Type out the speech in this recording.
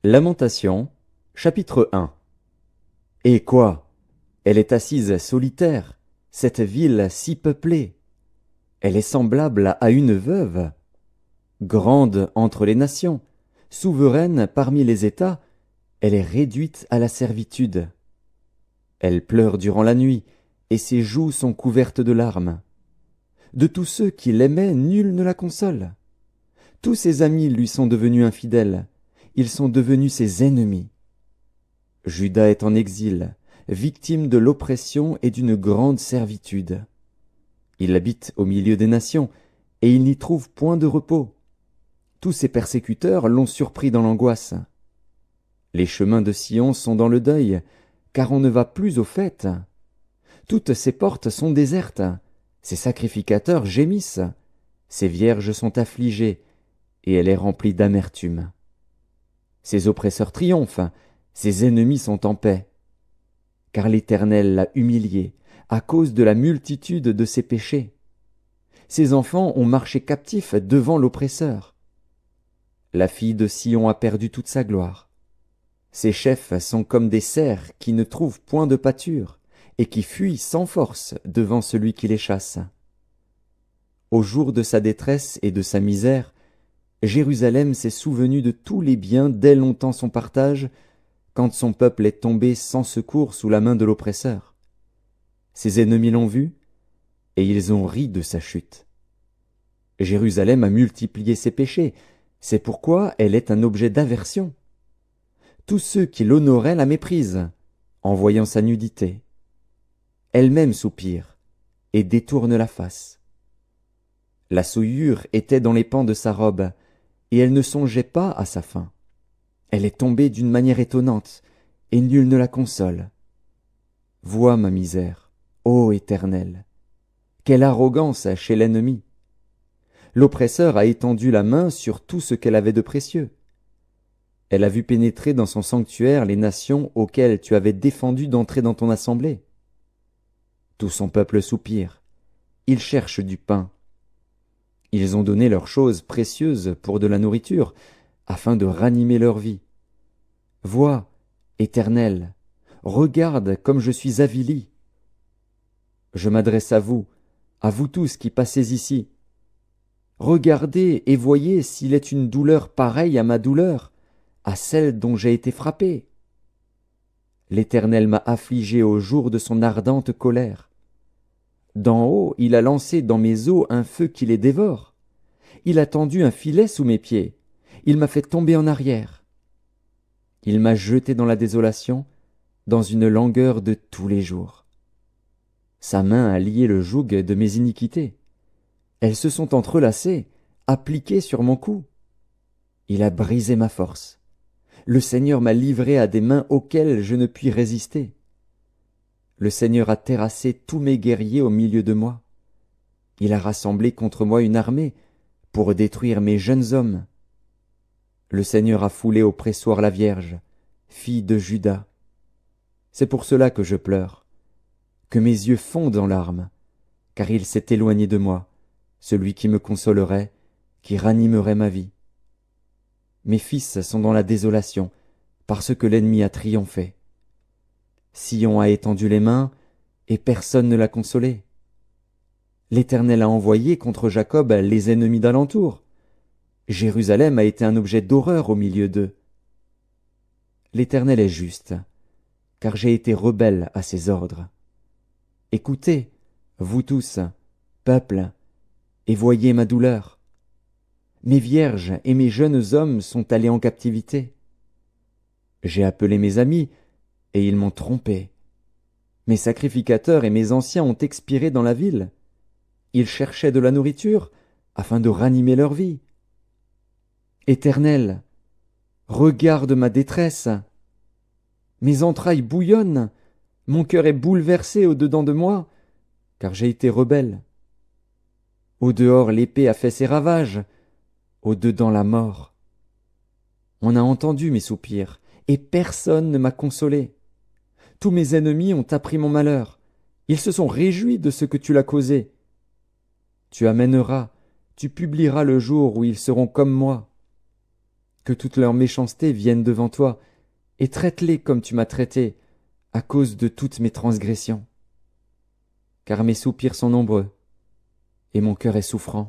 Lamentation, chapitre 1. Et quoi? Elle est assise solitaire, cette ville si peuplée. Elle est semblable à une veuve. Grande entre les nations, souveraine parmi les États, elle est réduite à la servitude. Elle pleure durant la nuit, et ses joues sont couvertes de larmes. De tous ceux qui l'aimaient, nul ne la console. Tous ses amis lui sont devenus infidèles, ils sont devenus ses ennemis. Juda est en exil, victime de l'oppression et d'une grande servitude. Il habite au milieu des nations, et il n'y trouve point de repos. Tous ses persécuteurs l'ont surpris dans l'angoisse. Les chemins de Sion sont dans le deuil, car on ne va plus aux fêtes. Toutes ses portes sont désertes, ses sacrificateurs gémissent, ses vierges sont affligées, et elle est remplie d'amertume. Ses oppresseurs triomphent, ses ennemis sont en paix. Car l'Éternel l'a humiliée à cause de la multitude de ses péchés. Ses enfants ont marché captifs devant l'oppresseur. La fille de Sion a perdu toute sa gloire. Ses chefs sont comme des cerfs qui ne trouvent point de pâture et qui fuient sans force devant celui qui les chasse. Au jour de sa détresse et de sa misère, Jérusalem s'est souvenue de tous les biens dès longtemps son partage, quand son peuple est tombé sans secours sous la main de l'oppresseur. Ses ennemis l'ont vu, et ils ont ri de sa chute. Jérusalem a multiplié ses péchés, c'est pourquoi elle est un objet d'aversion. Tous ceux qui l'honoraient la méprisent, en voyant sa nudité. Elle-même soupire, et détourne la face. La souillure était dans les pans de sa robe, et elle ne songeait pas à sa fin. Elle est tombée d'une manière étonnante, et nul ne la console. Vois ma misère, ô Éternel. Quelle arrogance chez l'ennemi. L'oppresseur a étendu la main sur tout ce qu'elle avait de précieux. Elle a vu pénétrer dans son sanctuaire les nations auxquelles tu avais défendu d'entrer dans ton assemblée. Tout son peuple soupire, il cherche du pain. Ils ont donné leurs choses précieuses pour de la nourriture, afin de ranimer leur vie. Vois, Éternel, regarde comme je suis avili. Je m'adresse à vous tous qui passez ici. Regardez et voyez s'il est une douleur pareille à ma douleur, à celle dont j'ai été frappé. L'Éternel m'a affligé au jour de son ardente colère. D'en haut, il a lancé dans mes os un feu qui les dévore. Il a tendu un filet sous mes pieds. Il m'a fait tomber en arrière. Il m'a jeté dans la désolation, dans une langueur de tous les jours. Sa main a lié le joug de mes iniquités. Elles se sont entrelacées, appliquées sur mon cou. Il a brisé ma force. Le Seigneur m'a livré à des mains auxquelles je ne puis résister. Le Seigneur a terrassé tous mes guerriers au milieu de moi. Il a rassemblé contre moi une armée pour détruire mes jeunes hommes. Le Seigneur a foulé au pressoir la Vierge, fille de Juda. C'est pour cela que je pleure, que mes yeux fondent en larmes, car il s'est éloigné de moi, celui qui me consolerait, qui ranimerait ma vie. Mes fils sont dans la désolation, parce que l'ennemi a triomphé. Sion a étendu les mains, et personne ne l'a consolé. L'Éternel a envoyé contre Jacob les ennemis d'alentour. Jérusalem a été un objet d'horreur au milieu d'eux. L'Éternel est juste, car j'ai été rebelle à ses ordres. Écoutez, vous tous, peuple, et voyez ma douleur. Mes vierges et mes jeunes hommes sont allés en captivité. J'ai appelé mes amis, et ils m'ont trompé. Mes sacrificateurs et mes anciens ont expiré dans la ville. Ils cherchaient de la nourriture, afin de ranimer leur vie. Éternel, regarde ma détresse. Mes entrailles bouillonnent, mon cœur est bouleversé au-dedans de moi, car j'ai été rebelle. Au-dehors, l'épée a fait ses ravages, au-dedans la mort. On a entendu mes soupirs, et personne ne m'a consolé. Tous mes ennemis ont appris mon malheur. Ils se sont réjouis de ce que tu l'as causé. Tu amèneras, tu publieras le jour où ils seront comme moi. que toute leur méchanceté vienne devant toi, et traite-les comme tu m'as traité, à cause de toutes mes transgressions. Car mes soupirs sont nombreux, et mon cœur est souffrant.